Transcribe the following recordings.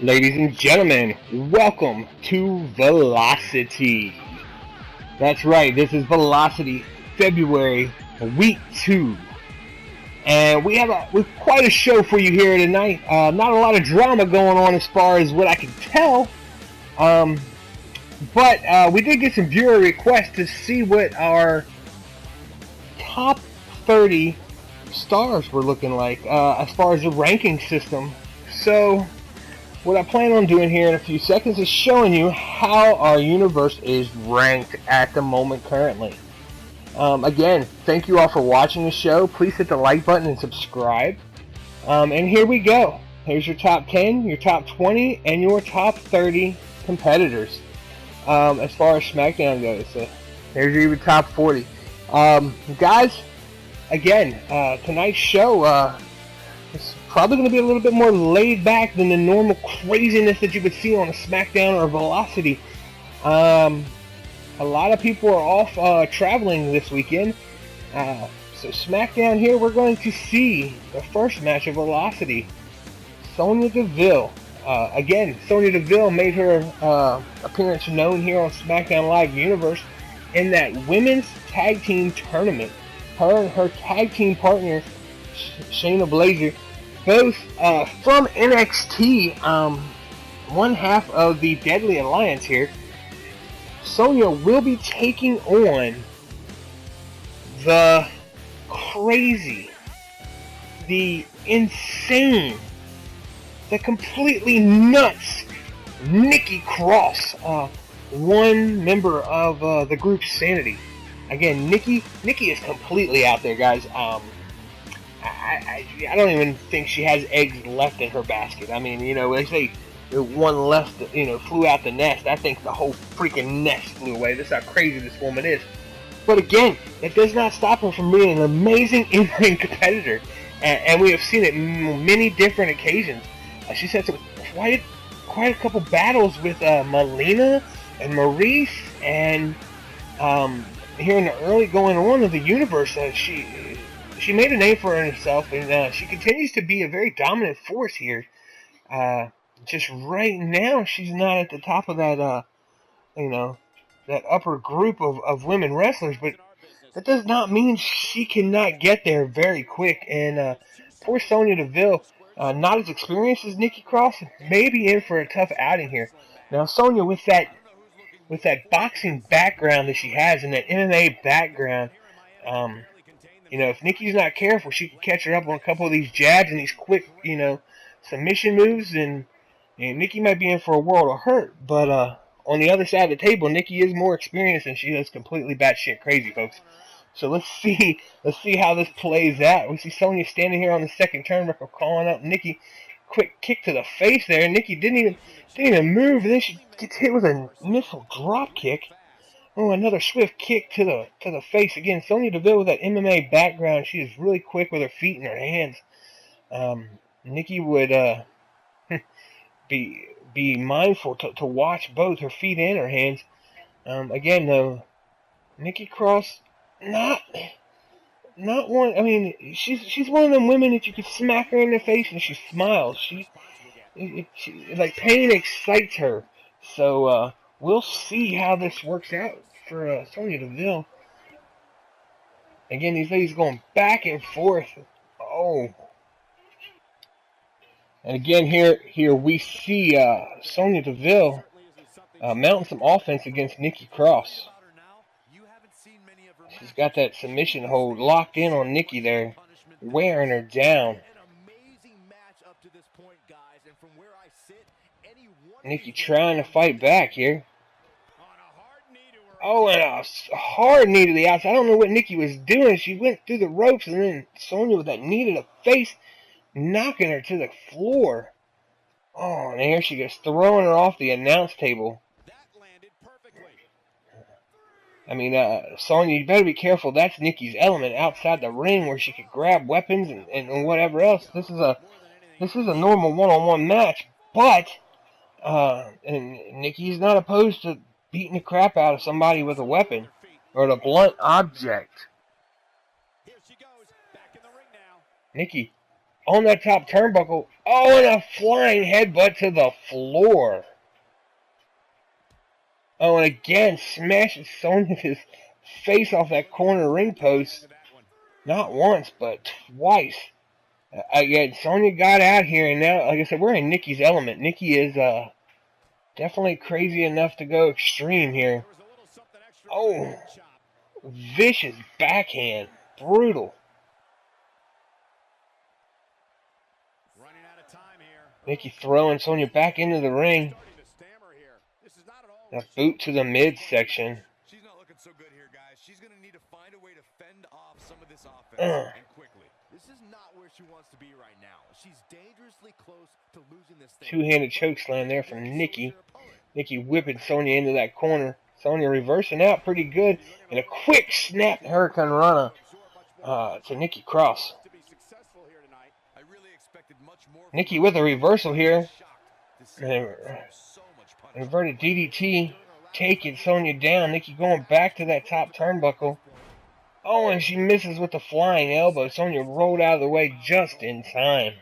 Ladies and gentlemen, welcome to Velocity. That's right, this is Velocity February week 2. And we have quite a show for you here tonight. Not a lot of drama going on as far as what I can tell. But we did get some viewer requests to see what our top 30 stars were looking like as far as the ranking system. So what I plan on doing here in a few seconds is showing you how our universe is ranked at the moment currently. Again, thank you all for watching the show. Please hit the like button and subscribe. And here we go. Here's your top 10, your top 20, and your top 30 competitors as far as SmackDown goes. So here's your top 40. Guys, again, tonight's show is probably going to be a little bit more laid back than the normal craziness that you would see on a SmackDown or Velocity. A lot of people are off traveling this weekend. So SmackDown here, we're going to see the first match of Velocity. Sonya Deville. Again, Sonya Deville made her appearance known here on SmackDown Live Universe in that women's tag team tournament. Her and her tag team partner, Shayna Baszler, both from NXT, one half of the Deadly Alliance here. Sonya will be taking on the crazy, the insane, the completely nuts Nikki Cross, one member of the group Sanity. Again, Nikki is completely out there, guys. I don't even think she has eggs left in her basket. I mean, they say one left, flew out the nest. I think the whole freaking nest flew away. That's how crazy this woman is. But again, it does not stop her from being an amazing in-ring competitor. And we have seen it on many different occasions. She's had quite a couple battles with Melina and Maurice. And here in the early going on of the universe, she made a name for herself, and she continues to be a very dominant force here. Just right now, she's not at the top of that, that upper group of women wrestlers, but that does not mean she cannot get there very quick. And poor Sonya Deville, not as experienced as Nikki Cross, may be in for a tough outing here. Now, Sonya, with that boxing background that she has and that MMA background, if Nikki's not careful, she can catch her up on a couple of these jabs and these quick, submission moves, and Nikki might be in for a world of hurt. But on the other side of the table, Nikki is more experienced, and she is completely batshit crazy, folks. So let's see how this plays out. We see Sonya standing here on the second turnbuckle, calling up Nikki. Quick kick to the face there. Nikki didn't even move, and then she gets hit with a missile drop kick. Oh, another swift kick to the face again. Sonya Deville with that MMA background, she is really quick with her feet and her hands. Nikki would be mindful to watch both her feet and her hands. Again, though, Nikki Cross, not one. I mean, she's one of them women that you could smack her in the face and she smiles. She like pain excites her. So we'll see how this works out for Sonya Deville. Again, these ladies going back and forth. Oh. And again, here we see Sonya Deville mounting some offense against Nikki Cross. She's got that submission hold locked in on Nikki there, wearing her down. Nikki trying to fight back here. Oh, and a hard knee to the outside. I don't know what Nikki was doing. She went through the ropes, and then Sonya with that knee to the face, knocking her to the floor. Oh, and here she goes, throwing her off the announce table. I mean, Sonya, you better be careful. That's Nikki's element outside the ring, where she could grab weapons and whatever else. This is a normal one-on-one match, but and Nikki's not opposed to beating the crap out of somebody with a weapon or a blunt object. Nikki on that top turnbuckle. Oh, and a flying headbutt to the floor. Oh, and again, smashes Sonya's face off that corner ring post. Not once, but twice. Again, Sonya got out here, and now, like I said, we're in Nikki's element. Nikki is definitely crazy enough to go extreme here. Oh, vicious backhand. Brutal. Nikki throwing Sonya back into the ring. A boot to the midsection. She's not looking so good here, guys. She's going to need to find a way to fend off some of this offense and quickly. This is not where she wants to be right now. She's dangerously close to losing this thing. Two-handed choke slam there from Nikki. Nikki whipping Sonya into that corner. Sonya reversing out pretty good. And a quick snap Hurricane Rana to Nikki Cross. Nikki with a reversal here. Inverted DDT, taking Sonya down. Nikki going back to that top turnbuckle. Oh, and she misses with the flying elbow. Sonya rolled out of the way just in time.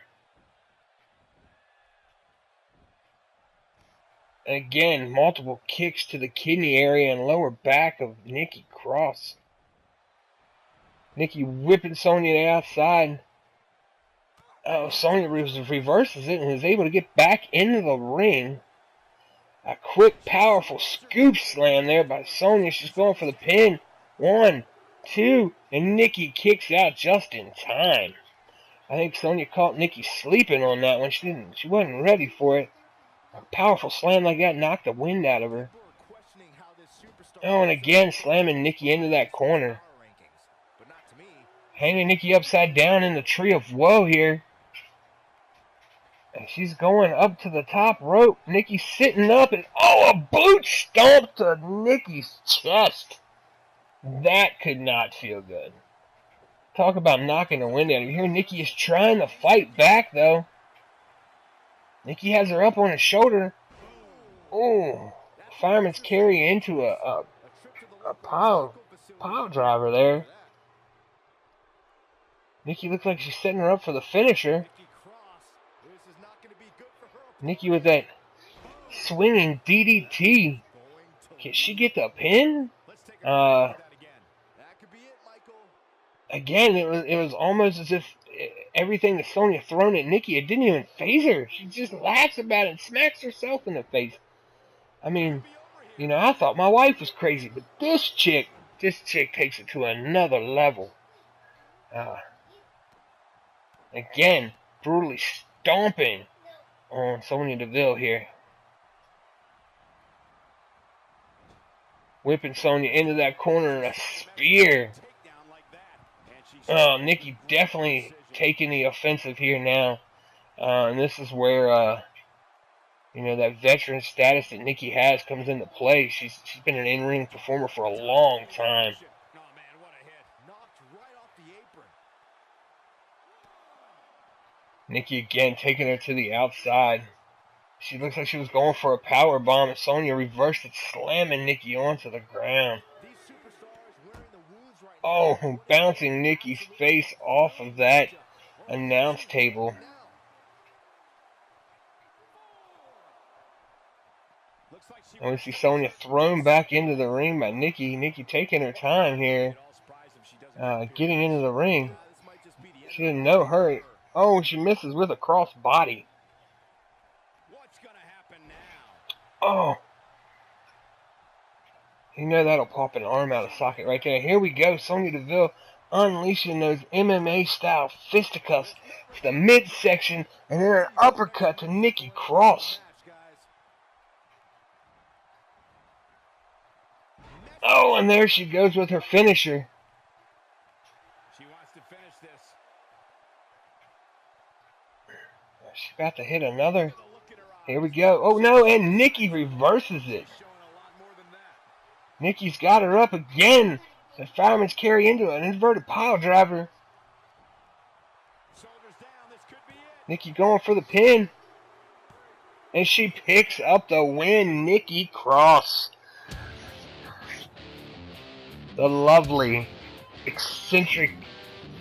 Again, multiple kicks to the kidney area and lower back of Nikki Cross. Nikki whipping Sonya to the outside. Oh, Sonya reverses it and is able to get back into the ring. A quick, powerful scoop slam there by Sonya. She's going for the pin. 1, 2, and Nikki kicks out just in time. I think Sonya caught Nikki sleeping on that one. She wasn't ready for it. A powerful slam like that knocked the wind out of her. Oh, and again slamming Nikki into that corner. Hanging Nikki upside down in the tree of woe here. And she's going up to the top rope. Nikki's sitting up, and oh, a boot stomp to Nikki's chest. That could not feel good. Talk about knocking the wind out of you. Here Nikki is trying to fight back, though. Nikki has her up on her shoulder. Oh, fireman's carry into a pile driver there. Nikki looks like she's setting her up for the finisher. Nikki with that swinging DDT. Can she get the pin? Again, it was almost as if everything that Sonya thrown at Nikki, it didn't even faze her. She just laughs about it and smacks herself in the face. I mean, you know, I thought my wife was crazy, but this chick takes it to another level. Again, brutally stomping on Sonya Deville here. Whipping Sonya into that corner and a spear. Nikki definitely taking the offensive here now. And this is where, you know, that veteran status that Nikki has comes into play. She's been an in-ring performer for a long time. Nikki again taking her to the outside. She looks like she was going for a power bomb, and Sonya reversed it, slamming Nikki onto the ground. Oh, bouncing Nikki's face off of that announce table. And we see Sonya thrown back into the ring by Nikki. Nikki taking her time here, getting into the ring. She didn't know her. Oh, she misses with a cross body. Oh. You know that'll pop an arm out of socket right there. Here we go. Sonya Deville unleashing those MMA-style fisticuffs to the midsection and then an uppercut to Nikki Cross. Oh, and there she goes with her finisher. She's about to hit another. Here we go. Oh, no, and Nikki reverses it. Nikki's got her up again. The fireman's carry into an inverted pile driver. Nikki going for the pin. And she picks up the win. Nikki Cross. The lovely, eccentric,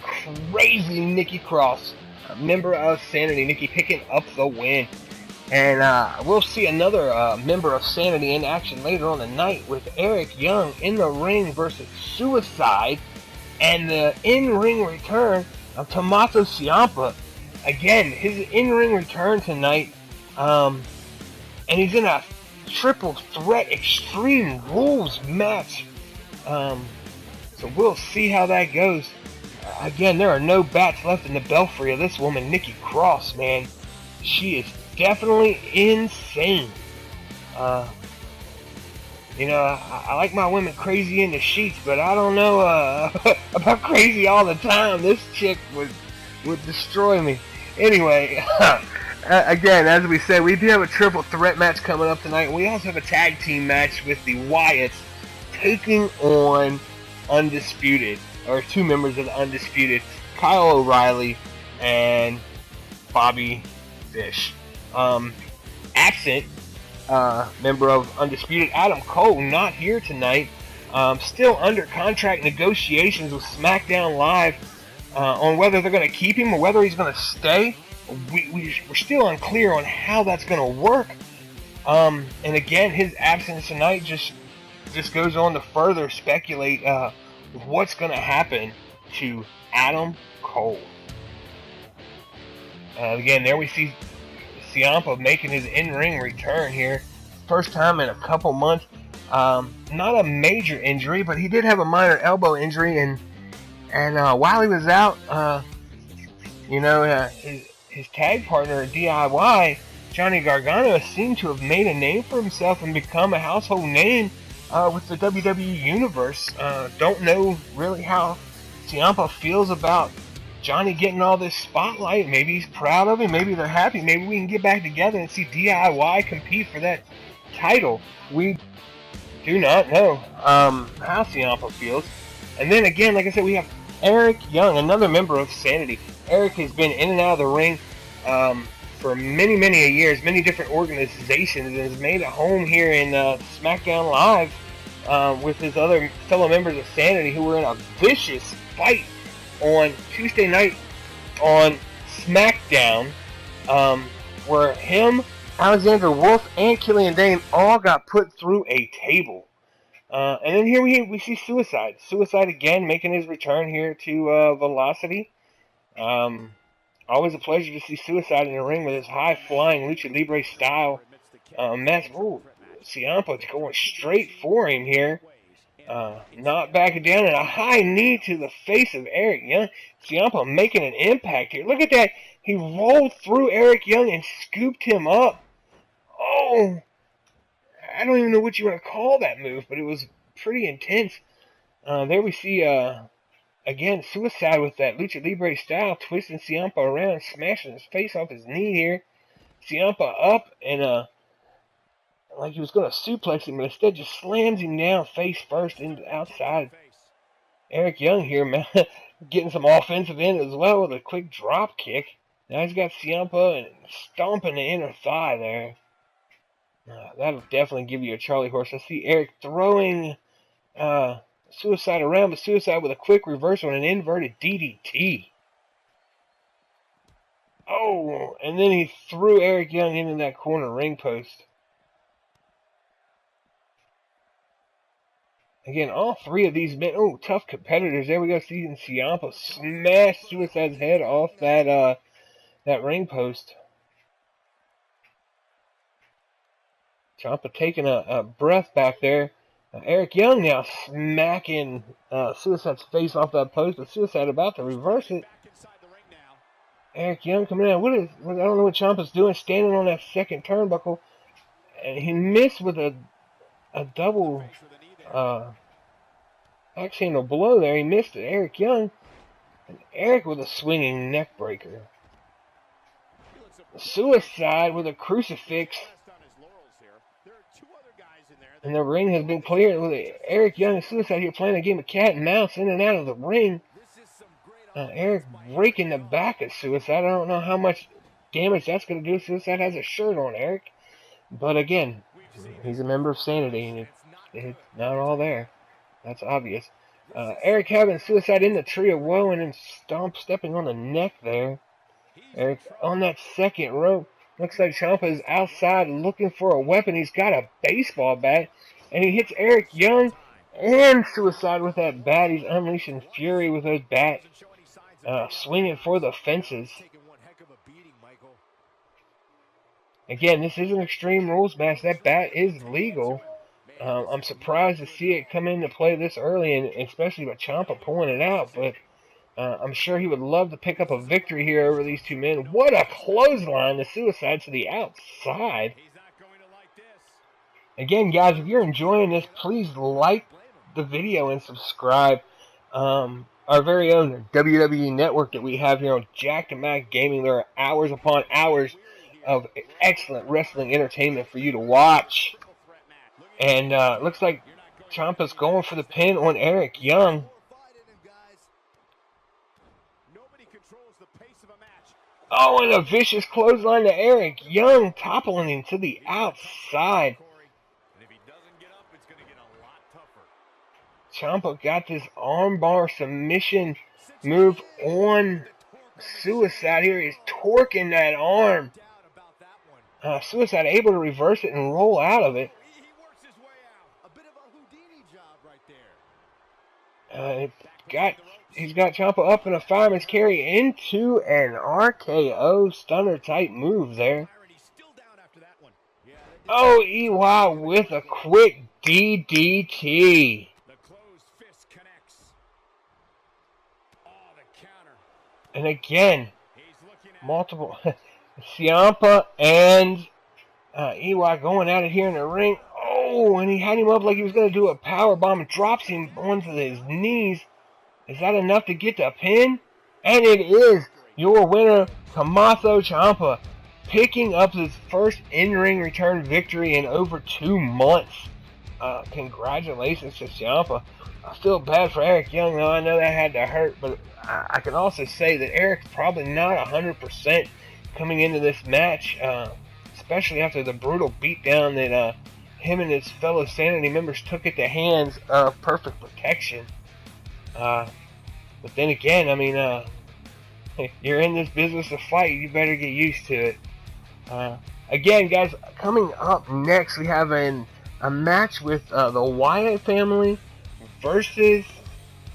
crazy Nikki Cross a member of Sanity, Nikki, picking up the win. And we'll see another member of Sanity in action later on the night with Eric Young in the ring versus Suicide. And the in-ring return of Tommaso Ciampa. Again, his in-ring return tonight. And he's in a triple threat Extreme Rules match. So we'll see how that goes. Again, there are no bats left in the belfry of this woman, Nikki Cross, man. She is definitely insane. I like my women crazy in the sheets, but I don't know about crazy all the time. This chick would destroy me. Anyway, again, as we said, we do have a triple threat match coming up tonight. We also have a tag team match with the Wyatts taking on Undisputed, or two members of the Undisputed, Kyle O'Reilly and Bobby Fish. Absent member of Undisputed, Adam Cole, not here tonight. Still under contract negotiations with SmackDown Live on whether they're going to keep him or whether he's going to stay. We're still unclear on how that's going to work. And again, his absence tonight just goes on to further speculate what's going to happen to Adam Cole. Again, there we see Ciampa making his in-ring return here. First time in a couple months. Not a major injury, but he did have a minor elbow injury, and while he was out, his tag partner at DIY, Johnny Gargano, seemed to have made a name for himself and become a household name with the WWE Universe. Don't know really how Ciampa feels about Johnny getting all this spotlight. Maybe he's proud of him. Maybe they're happy. Maybe we can get back together and see DIY compete for that title. We do not know how Ciampa feels. And then again, like I said, we have Eric Young, another member of Sanity. Eric has been in and out of the ring for many years, many different organizations, and has made a home here in SmackDown Live with his other fellow members of Sanity, who were in a vicious fight on Tuesday night on SmackDown, where him, Alexander Wolf, and Killian Dane all got put through a table. And then here we see Suicide. Suicide again making his return here to Velocity. Always a pleasure to see Suicide in the ring with his high-flying Lucha Libre style match. Ooh, Ciampa going straight for him here. Not backing down, and a high knee to the face of Eric Young. Ciampa making an impact here. Look at that. He rolled through Eric Young and scooped him up. Oh, I don't even know what you want to call that move, but it was pretty intense. There we see, again, Suicide with that Lucha Libre style, twisting Ciampa around, smashing his face off his knee here. Ciampa up, and like he was going to suplex him, but instead just slams him down face first into the outside. Eric Young here, man, getting some offensive end as well with a quick drop kick. Now he's got Ciampa and stomping the inner thigh there. That'll definitely give you a Charlie horse. I see Eric throwing Suicide around, but Suicide with a quick reversal and an inverted DDT. Oh, and then he threw Eric Young into that corner ring post. Again, all three of these men, tough competitors. There we go, seeing Ciampa smash Suicide's head off that ring post. Ciampa taking a breath back there. Eric Young now smacking Suicide's face off that post, but Suicide about to reverse it. Eric Young coming out. I don't know what Ciampa's doing, standing on that second turnbuckle. And he missed with a double axe handle blow there. He missed it. Eric Young. And Eric with a swinging neck breaker. Suicide with a crucifix. And the ring has been cleared with Eric Young and Suicide here playing a game of cat and mouse in and out of the ring. Eric breaking the back of Suicide. I don't know how much damage that's going to do. Suicide has a shirt on, Eric. But again, he's a member of Sanity, and it's not all there. That's obvious. Eric having Suicide in the tree of woe and then stepping on the neck there. Eric on that second rope. Looks like Champa is outside looking for a weapon. He's got a baseball bat. And he hits Eric Young and Suicide with that bat. He's unleashing fury with those bats. Swinging for the fences. Again, this is an Extreme Rules match. That bat is legal. I'm surprised to see it come into play this early, and especially with Champa pulling it out. But I'm sure he would love to pick up a victory here over these two men. What a clothesline! The Suicide to the outside. Again, guys, if you're enjoying this, please like the video and subscribe. Our very own WWE Network that we have here on Jackdamack Gaming. There are hours upon hours of excellent wrestling entertainment for you to watch. And looks like Ciampa's going for the pin on Eric Young. Oh, and a vicious clothesline to Eric Young, toppling him to the outside. Ciampa got this armbar submission move on Suicide here. He's torquing that arm. Suicide able to reverse it and roll out of it. He's got Ciampa up in a fireman's carry into an RKO stunner type move there. Oh, EY with a quick DDT. And again, multiple Ciampa and EY going at it here in the ring. Oh, and he had him up like he was going to do a power bomb and drops him onto his knees. Is that enough to get the pin? And it is. Your winner, Tommaso Ciampa, picking up his first in-ring return victory in over 2 months. Congratulations to Ciampa. I feel bad for Eric Young, though. I know that had to hurt, but I can also say that Eric's probably not 100% coming into this match, especially after the brutal beatdown that him and his fellow Sanity members took at the hands of Perfect Protection. But then again, I mean, you're in this business of fight, you better get used to it. Again, guys, coming up next, we have a match with the Wyatt family versus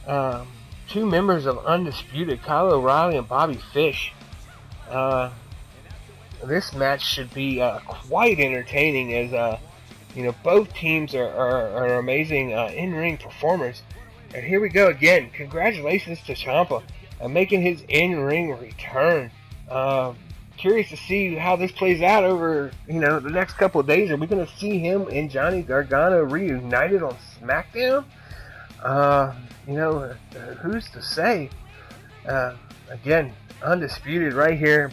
2 members of Undisputed, Kyle O'Reilly and Bobby Fish. This match should be quite entertaining, as both teams are amazing in-ring performers. And here we go again. Congratulations to Ciampa making his in-ring return. Curious to see how this plays out over the next couple of days. Are we going to see him and Johnny Gargano reunited on SmackDown? Who's to say? Again, Undisputed right here.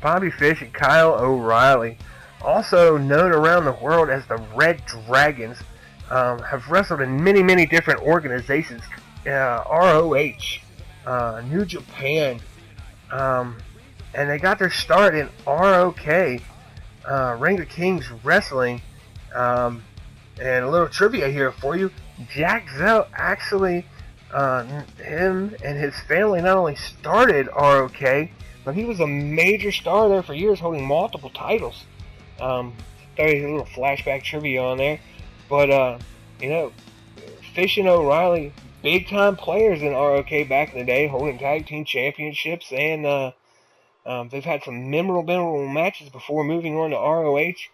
Bobby Fish and Kyle O'Reilly, also known around the world as the Red Dragons, have wrestled in many different organizations. ROH, New Japan, and they got their start in ROK, Ring of Kings Wrestling. And a little trivia here for you. Jack Zell actually, him and his family not only started ROK, but he was a major star there for years, holding multiple titles. Throw a little flashback trivia on there. But, Fish and O'Reilly, big time players in ROK back in the day, holding tag team championships, and they've had some memorable matches before moving on to ROH.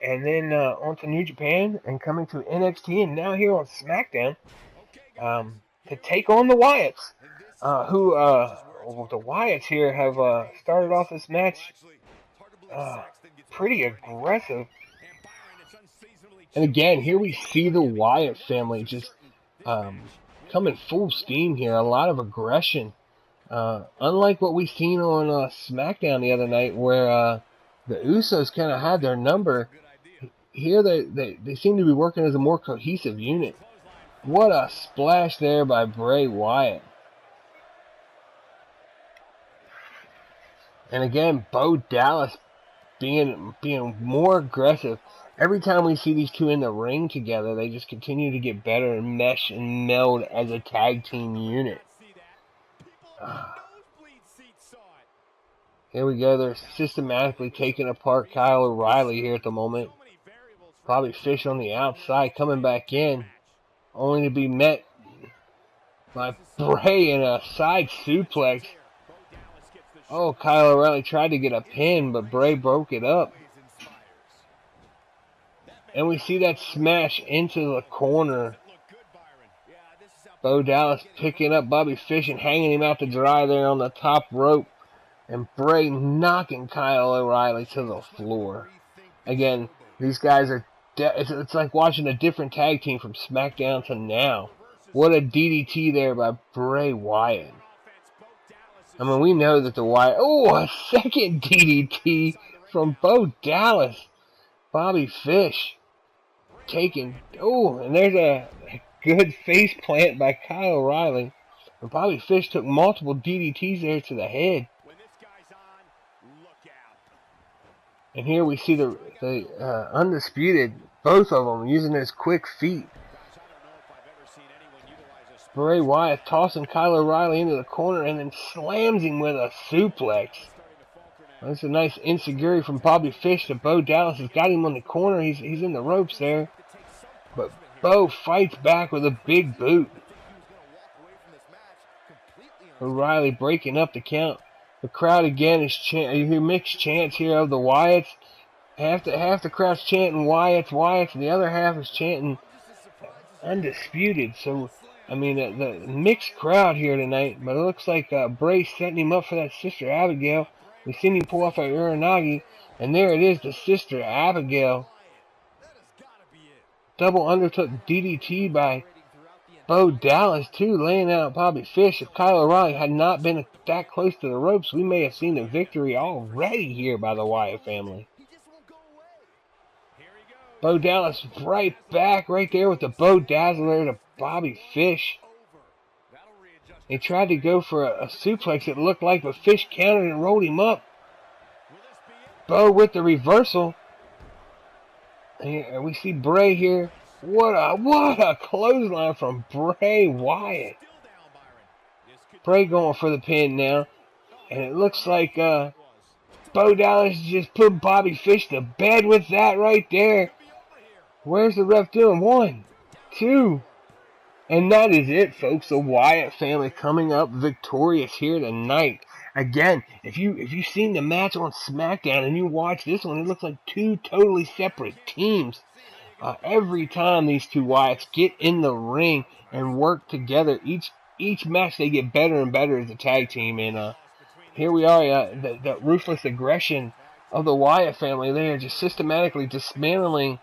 And then on to New Japan and coming to NXT and now here on SmackDown to take on the Wyatts, who the Wyatts here have started off this match pretty aggressive. And again, here we see the Wyatt family just coming full steam here. A lot of aggression. Unlike what we seen on SmackDown the other night, where the Usos kind of had their number. Here they seem to be working as a more cohesive unit. What a splash there by Bray Wyatt. And again, Bo Dallas being more aggressive. Every time we see these two in the ring together, they just continue to get better and mesh and meld as a tag team unit. Here we go. They're systematically taking apart Kyle O'Reilly here at the moment. Bobby Fish on the outside coming back in, only to be met by Bray in a side suplex. Oh, Kyle O'Reilly tried to get a pin, but Bray broke it up. And we see that smash into the corner. Bo Dallas picking up Bobby Fish and hanging him out to dry there on the top rope. And Bray knocking Kyle O'Reilly to the floor. Again, these guys are... It's like watching a different tag team from SmackDown to now. What a DDT there by Bray Wyatt. I mean, we know that the Wyatt... Oh, a second DDT from Bo Dallas. Bobby Fish taking... Oh, and there's a good face plant by Kyle O'Reilly. And Bobby Fish took multiple DDTs there to the head. And here we see the Undisputed, both of them using his quick feet. Bray Wyatt tossing Kyle O'Reilly into the corner and then slams him with a suplex. That's a nice enziguri from Bobby Fish to Bo Dallas. Has got him on the corner. He's in the ropes there. But Bo fights back with a big boot. O'Reilly breaking up the count. The crowd again is chanting. You hear mixed chants here of the Wyatts. Half the crowd's chanting Wyatts, and the other half is chanting Undisputed. So, I mean, the mixed crowd here tonight. But it looks like Bray's setting him up for that Sister Abigail. We've seen him pull off a Uranagi, and there it is, the Sister Abigail. Double undertook DDT by Bo Dallas, too, laying out Bobby Fish. If Kyle O'Reilly had not been that close to the ropes, we may have seen a victory already here by the Wyatt family. Bo Dallas right back, right there with the Bo Dazzler to Bobby Fish. He tried to go for a suplex, it looked like, but Fish countered and rolled him up. Bo with the reversal. And we see Bray here. What a clothesline from Bray Wyatt. Bray going for the pin now. And it looks like Bo Dallas just put Bobby Fish to bed with that right there. Where's the ref doing? 1, 2. And that is it, folks. The Wyatt family coming up victorious here tonight. Again, if you've seen the match on SmackDown and you watch this one, it looks like two totally separate teams. Every time these two Wyatts get in the ring and work together, each match they get better and better as a tag team. And here we are, the ruthless aggression of the Wyatt family. They are just systematically dismantling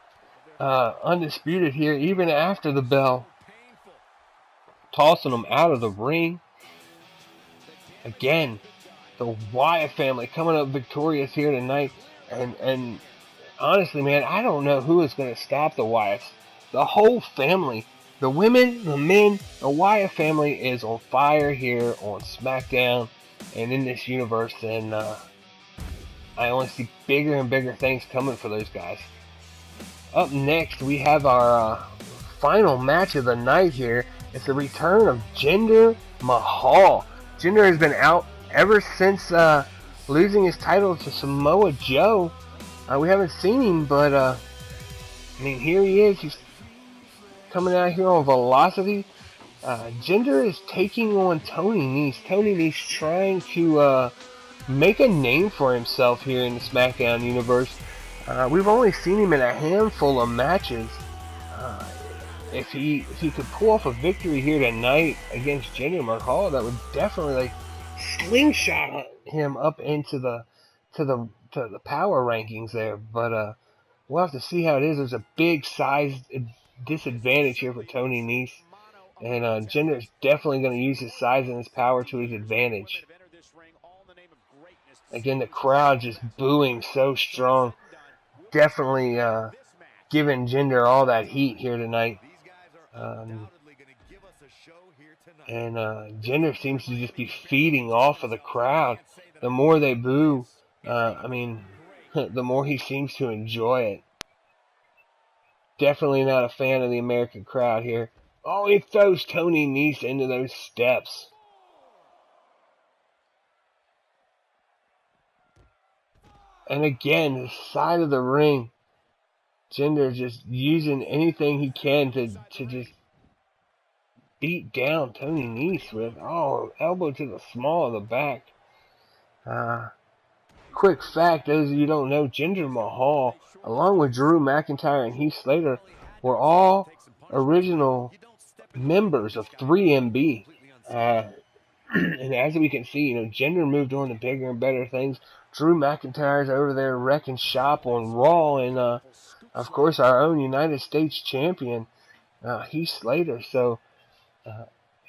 Undisputed here, even after the bell. Tossing them out of the ring. Again, the Wyatt family coming up victorious here tonight. And honestly, man, I don't know who is going to stop the Wyatts. The whole family, the women, the men, the Wyatt family is on fire here on SmackDown and in this universe. And I only see bigger and bigger things coming for those guys. Up next, we have our final match of the night here. It's the return of Jinder Mahal. Jinder has been out ever since losing his title to Samoa Joe. We haven't seen him, but I mean, here he is. He's coming out here on Velocity. Jinder is taking on Tony Nese. Tony Nese trying to make a name for himself here in the SmackDown universe. We've only seen him in a handful of matches. If he could pull off a victory here tonight against Jinder Mahal, that would definitely slingshot him up into the power rankings there. But we'll have to see how it is. There's a big size disadvantage here for Tony Nese, and Jinder is definitely going to use his size and his power to his advantage. Again, the crowd just booing so strong, definitely giving Jinder all that heat here tonight. And Jinder seems to just be feeding off of the crowd. The more they boo, the more he seems to enjoy it. Definitely not a fan of the American crowd here. Oh, he throws Tony Nese into those steps. And again, the side of the ring, Jinder just using anything he can to just beat down Tony Nese with, elbow to the small of the back. Quick fact, those of you who don't know, Jinder Mahal, along with Drew McIntyre and Heath Slater, were all original members of 3MB. And as we can see, Jinder moved on to bigger and better things. Drew McIntyre's over there wrecking shop on Raw, and of course our own United States champion, Heath Slater. So,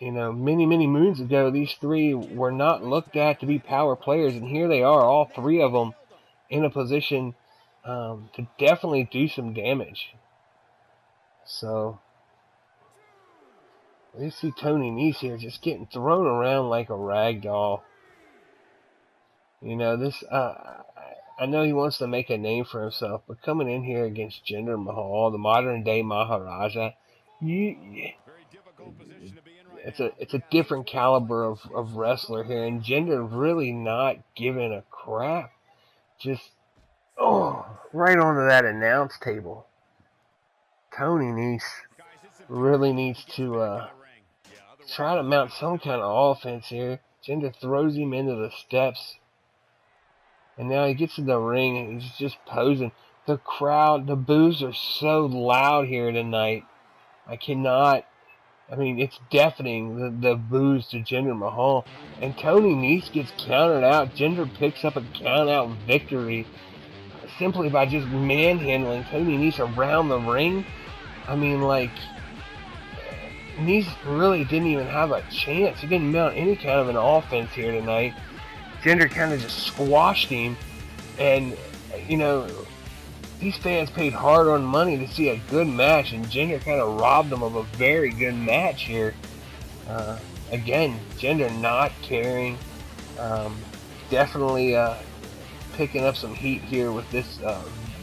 many, many moons ago, these three were not looked at to be power players, and here they are, all three of them, in a position to definitely do some damage. So, we see Tony Nese here just getting thrown around like a rag doll. I know he wants to make a name for himself, but coming in here against Jinder Mahal, the modern day Maharaja, it's a different caliber of wrestler here, and Jinder really not giving a crap. Just right onto that announce table. Tony Nese really needs to try to mount some kind of offense here. Jinder throws him into the steps. And now he gets in the ring and he's just posing. The crowd, the boos are so loud here tonight. It's deafening, the boos to Jinder Mahal. And Tony Nese gets counted out. Jinder picks up a count-out victory simply by just manhandling Tony Nese around the ring. Nese really didn't even have a chance. He didn't mount any kind of an offense here tonight. Jinder kind of just squashed him, and these fans paid hard-earned money to see a good match, and Jinder kind of robbed them of a very good match here. Again, Jinder not caring, definitely picking up some heat here with this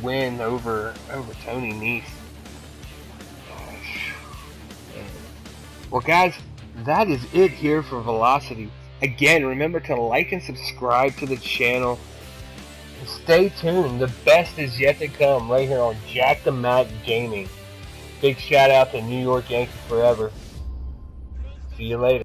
win over Tony Nese. Well, guys, that is it here for Velocity. Again, remember to like and subscribe to the channel. And stay tuned. The best is yet to come right here on Jackdamack Gaming. Big shout out to New York Yankees forever. See you later.